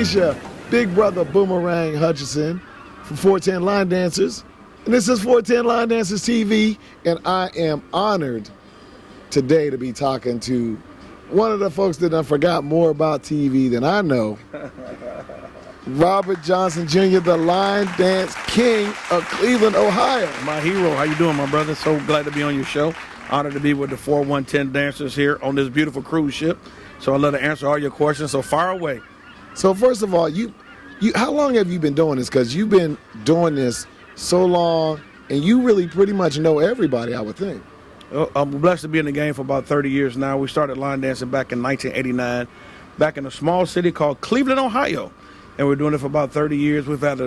Isha, Big Brother Boomerang Hutchinson from 410 Line Dancers. And this is 410 Line Dancers TV, and I am honored today to be talking to one of the folks that done forgot more about TV than I know. Robert Johnson Jr., the line dance king of Cleveland, Ohio. My hero. How you doing, my brother? So glad to be on your show. Honored to be with the 4110 dancers here on this beautiful cruise ship. So I'd love to answer all your questions, so fire away. So first of all, you how long have you been doing this? Because you've been doing this so long, and you really pretty much know everybody, I would think. I'm blessed to be in the game for about 30 years now. We started line dancing back in 1989, back in a small city called Cleveland, Ohio. And we're doing it for about 30 years. We've had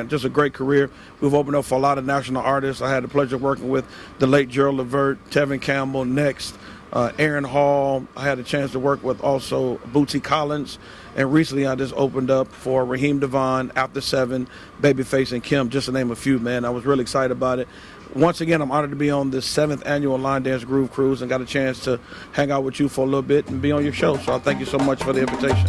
just a great career. We've opened up for a lot of national artists. I had the pleasure of working with the late Gerald Levert, Tevin Campbell, Next, Aaron Hall. I had a chance to work with also Bootsy Collins. And recently I just opened up for Raheem Devon, After 7, Babyface, and Kim, just to name a few, man. I was really excited about it. Once again, I'm honored to be on this 7th annual Line Dance Groove Cruise and got a chance to hang out with you for a little bit and be on your show. So I thank you so much for the invitation.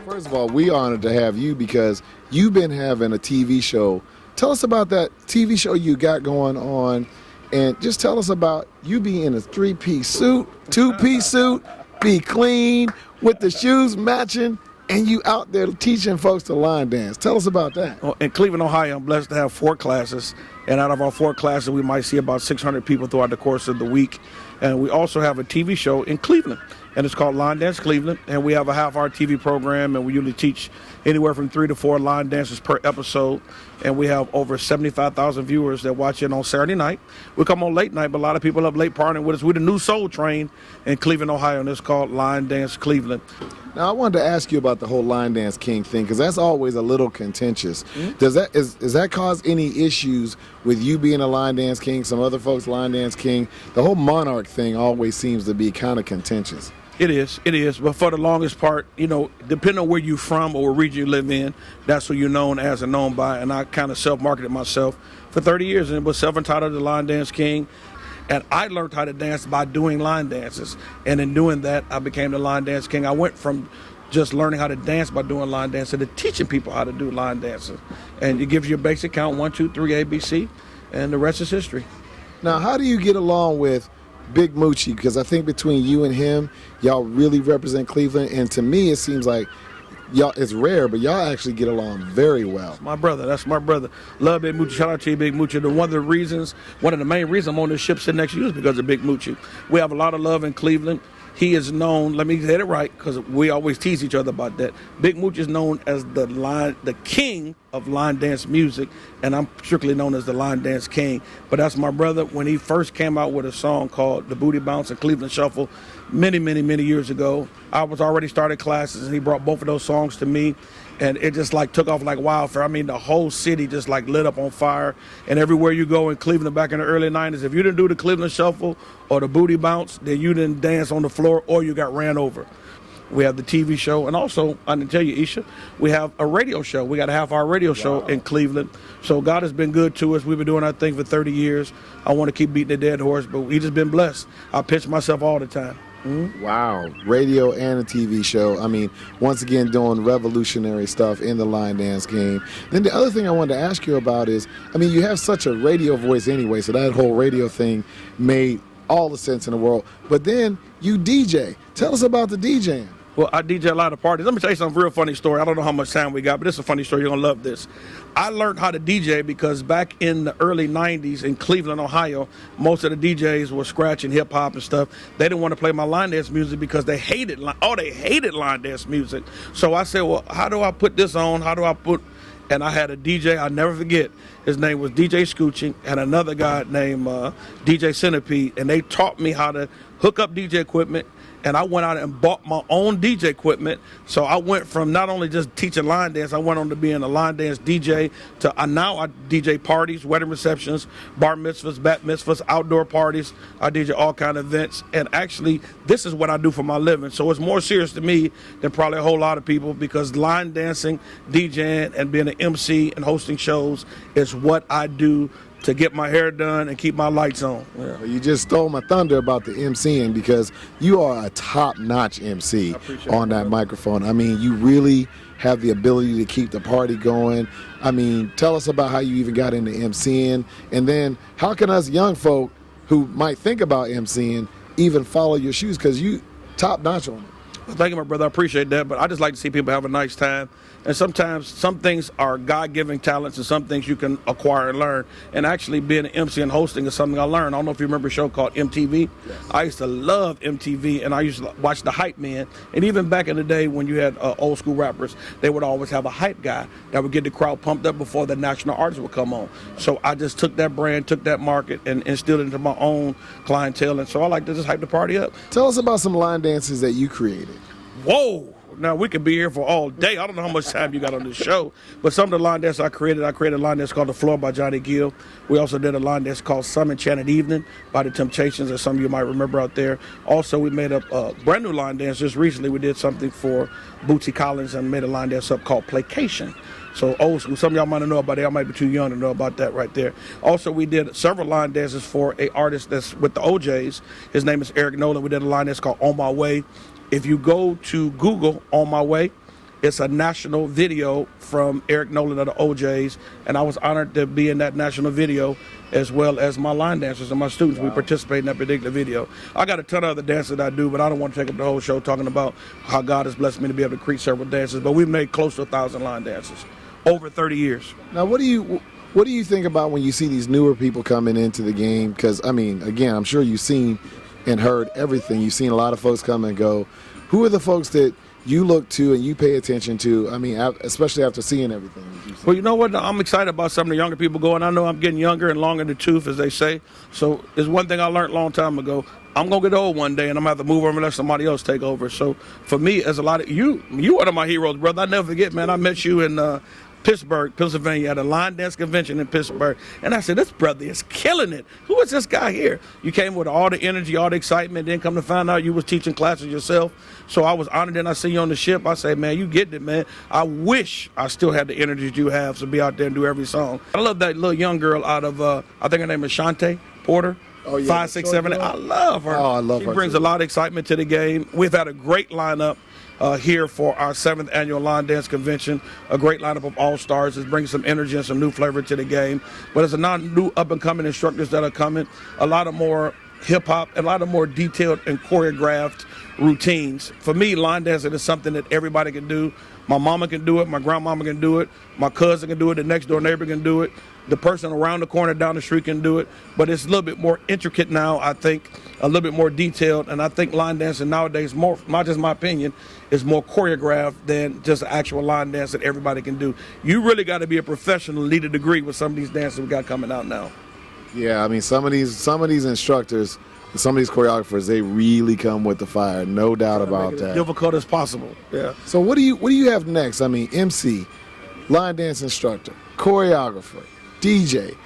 First of all, we honored to have you because you've been having a TV show. Tell us about that TV show you got going on, and just tell us about you being in a 3-piece suit, 2-piece suit, be clean, with the shoes matching, and you out there teaching folks to line dance. Tell us about that. Well, in Cleveland, Ohio, I'm blessed to have 4 classes, and out of our 4 classes, we might see about 600 people throughout the course of the week. And we also have a TV show in Cleveland, and it's called Line Dance Cleveland, and we have a half-hour TV program, and we usually teach anywhere from 3 to 4 line dances per episode, and we have over 75,000 viewers that watch it on Saturday night. We come on late night, but a lot of people up late partying with us. We're the new Soul Train in Cleveland, Ohio, and it's called Line Dance Cleveland. Now, I wanted to ask you about the whole Line Dance King thing, because that's always a little contentious. Mm-hmm. Does that cause any issues with you being a Line Dance King, some other folks Line Dance King? The whole monarch thing always seems to be kind of contentious. It is. But for the longest part, depending on where you're from or what region you live in, that's who you're known as and known by. And I kind of self-marketed myself for 30 years and was self-entitled the Line Dance King. And I learned how to dance by doing line dances. And in doing that, I became the Line Dance King. I went from just learning how to dance by doing line dances to teaching people how to do line dances. And it gives you a basic count, 1, 2, 3, ABC, and the rest is history. Now, how do you get along with Big Moochie? Because I think between you and him, y'all really represent Cleveland, and to me it seems like y'all, it's rare, but y'all actually get along very well. That's my brother. Love Big Moochie. Shout out to you, Big Moochie. One of the main reasons I'm on this ship sitting next to you is because of Big Moochie. We have a lot of love in Cleveland. He is known, let me get it right, because we always tease each other about that. Big Mooch is known as the king of line dance music, and I'm strictly known as the Line Dance King. But that's my brother. When he first came out with a song called The Booty Bounce and Cleveland Shuffle many, many, many years ago, I was already started classes, and he brought both of those songs to me. And it just took off like wildfire. I mean, the whole city just lit up on fire. And everywhere you go in Cleveland back in the early 90s, if you didn't do the Cleveland Shuffle or the Booty Bounce, then you didn't dance on the floor or you got ran over. We have the TV show. And also, I didn't tell you, Isha, we have a radio show. We got a half-hour radio show in Cleveland. So God has been good to us. We've been doing our thing for 30 years. I want to keep beating the dead horse, but we just been blessed. I pitch myself all the time. Mm-hmm. Wow, radio and a TV show. I mean, once again, doing revolutionary stuff in the line dance game. Then the other thing I wanted to ask you about is, I mean, you have such a radio voice anyway, so that whole radio thing made all the sense in the world. But then you DJ. Tell us about the DJing. Well, I DJ a lot of parties. Let me tell you some real funny story. I don't know how much time we got, but it's a funny story. You're going to love this. I learned how to DJ because back in the early 90s in Cleveland, Ohio, most of the DJs were scratching hip-hop and stuff. They didn't want to play my line dance music because they hated line dance music. So I said, well, how do I put this on? And I had a DJ, I'll never forget. His name was DJ Scoochie, and another guy named DJ Centipede, and they taught me how to hook up DJ equipment and I went out and bought my own DJ equipment. So I went from not only just teaching line dance, I went on to being a line dance DJ to now I DJ parties, wedding receptions, bar mitzvahs, bat mitzvahs, outdoor parties. I DJ all kind of events, and actually this is what I do for my living. So it's more serious to me than probably a whole lot of people, because line dancing, DJing, and being an MC and hosting shows is what I do to get my hair done and keep my lights on. Yeah. You just stole my thunder about the MCing, because you are a top-notch MC on that microphone. I mean, you really have the ability to keep the party going. I mean, tell us about how you even got into MCing, and then how can us young folk who might think about MCing even follow your shoes, because you top-notch on it. Well, thank you, my brother. I appreciate that. But I just like to see people have a nice time. And sometimes some things are God-given talents, and some things you can acquire and learn. And actually being an MC and hosting is something I learned. I don't know if you remember a show called MTV. Yes. I used to love MTV, and I used to watch the hype men. And even back in the day when you had old school rappers, they would always have a hype guy that would get the crowd pumped up before the national artists would come on. So I just took that brand, took that market, and instilled it into my own clientele. And so I like to just hype the party up. Tell us about some line dances that you created. Whoa! Now, we could be here for all day. I don't know how much time you got on this show, but some of the line dance I created a line dance called The Floor by Johnny Gill. We also did a line dance called Some Enchanted Evening by The Temptations, as some of you might remember out there. Also, we made a brand new line dance. Just recently, we did something for Bootsy Collins and made a line dance up called Placation. So old school. Some of y'all might know about it. I might be too young to know about that right there. Also, we did several line dances for an artist that's with the OJs. His name is Eric Nolan. We did a line dance called On My Way. If you go to Google On My Way, it's a national video from Eric Nolan of the OJs, and I was honored to be in that national video, as well as my line dancers and my students. Wow. We participate in that particular video. I got a ton of other dances that I do, but I don't want to take up the whole show talking about how God has blessed me to be able to create several dances. But we've made close to 1,000 line dances over 30 years. Now, what do you think about when you see these newer people coming into the game? Because, I mean, again, I'm sure you've seen and heard everything. You've seen a lot of folks come and go. Who are the folks that you look to and you pay attention to? I mean, especially after seeing everything. Well, you know what? I'm excited about some of the younger people going. I know I'm getting younger and longer in the tooth, as they say. So it's one thing I learned a long time ago. I'm going to get old one day, and I'm going to have to move over and let somebody else take over. So for me, as a lot of you one of my heroes, brother. I never forget, man. I met you in Pittsburgh, Pennsylvania, at a line dance convention in Pittsburgh. And I said, this brother is killing it. Who is this guy here? You came with all the energy, all the excitement, then come to find out you was teaching classes yourself. So I was honored, and I see you on the ship. I say, man, you getting it, man. I wish I still had the energy you have to be out there and do every song. I love that little young girl out of, I think her name is Shante Porter. Oh, yeah, 5, 6, 7. I love her. Oh, I love her. She brings a lot of excitement to the game. We've had a great lineup here for our 7th annual Line Dance Convention. A great lineup of all-stars. It's bringing some energy and some new flavor to the game. But there's a new up-and-coming instructors that are coming. A lot of more hip-hop, and a lot of more detailed and choreographed routines. For me, line dancing is something that everybody can do. My mama can do it. My grandmama can do it. My cousin can do it. The next-door neighbor can do it. The person around the corner down the street can do it. But it's a little bit more intricate now, I think, a little bit more detailed. And I think line dancing nowadays, more, not just my opinion, is more choreographed than just actual line dance that everybody can do. You really got to be a professional and need a degree with some of these dances we got coming out now. Yeah, I mean, some of these instructors, some of these choreographers, they really come with the fire, no doubt about that. Difficult as possible. Yeah. So what do you have next? I mean, MC, line dance instructor, choreographer, DJ,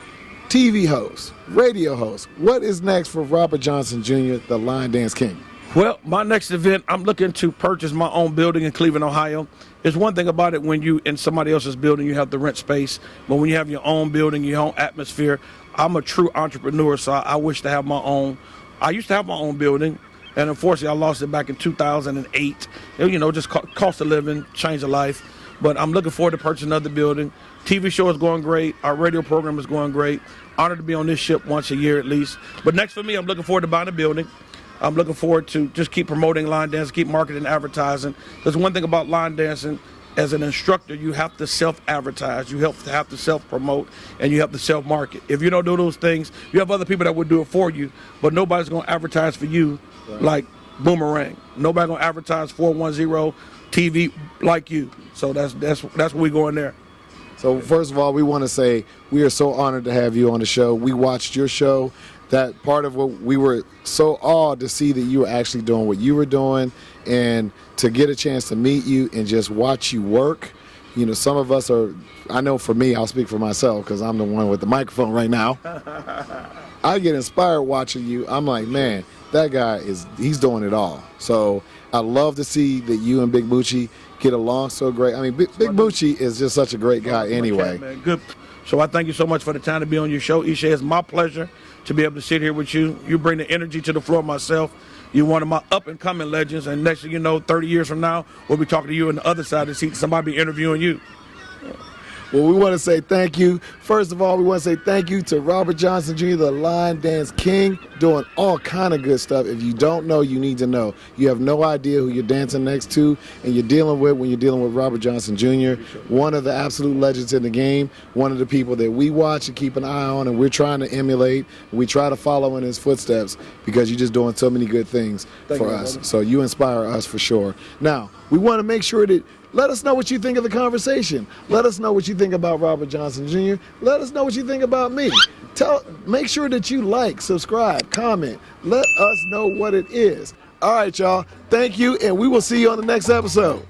TV host, radio host. What is next for Robert Johnson Jr., the Line Dance King? Well, my next event, I'm looking to purchase my own building in Cleveland, Ohio. There's one thing about it, when you in somebody else's building, you have to rent space. But when you have your own building, your own atmosphere, I'm a true entrepreneur, so I wish to have my own. I used to have my own building, and unfortunately, I lost it back in 2008. You know, just cost of living, change of life. But I'm looking forward to purchasing another building. TV show is going great. Our radio program is going great. Honored to be on this ship once a year at least. But next for me, I'm looking forward to buying a building. I'm looking forward to just keep promoting line dance, keep marketing, advertising. There's one thing about line dancing. As an instructor, you have to self-advertise, you have to self-promote, and you have to self-market. If you don't do those things, you have other people that would do it for you, but nobody's going to advertise for you like Boomerang. Nobody's going to advertise 410 TV like you. So that's where we going there. So first of all, we want to say we are so honored to have you on the show. We watched your show, that part of what we were so awed to see that you were actually doing what you were doing, and to get a chance to meet you and just watch you work. You know, some of us are, I know for me, I'll speak for myself because I'm the one with the microphone right now. I get inspired watching you. I'm like, man, that guy he's doing it all. So I love to see that you and Big Moochie get along so great. I mean, Big Moochie is just such a great guy anyway. Man, good. So I thank you so much for the time to be on your show, Isha. It's my pleasure to be able to sit here with you. You bring the energy to the floor myself. You're one of my up-and-coming legends, and next thing you know, 30 years from now, we'll be talking to you on the other side of the seat. Somebody be interviewing you. Well, we want to say thank you. First of all, we want to say thank you to Robert Johnson Jr., the line dance king, doing all kind of good stuff. If you don't know, you need to know. You have no idea who you're dancing next to and you're dealing with when you're dealing with Robert Johnson Jr., one of the absolute legends in the game, one of the people that we watch and keep an eye on, and we're trying to emulate. We try to follow in his footsteps because you're just doing so many good things for us. So you inspire us for sure. Now, we want to make sure that let us know what you think of the conversation. Let us know what you think about Robert Johnson Jr. Let us know what you think about me. Make sure that you like, subscribe, comment. Let us know what it is. All right, y'all. Thank you, and we will see you on the next episode.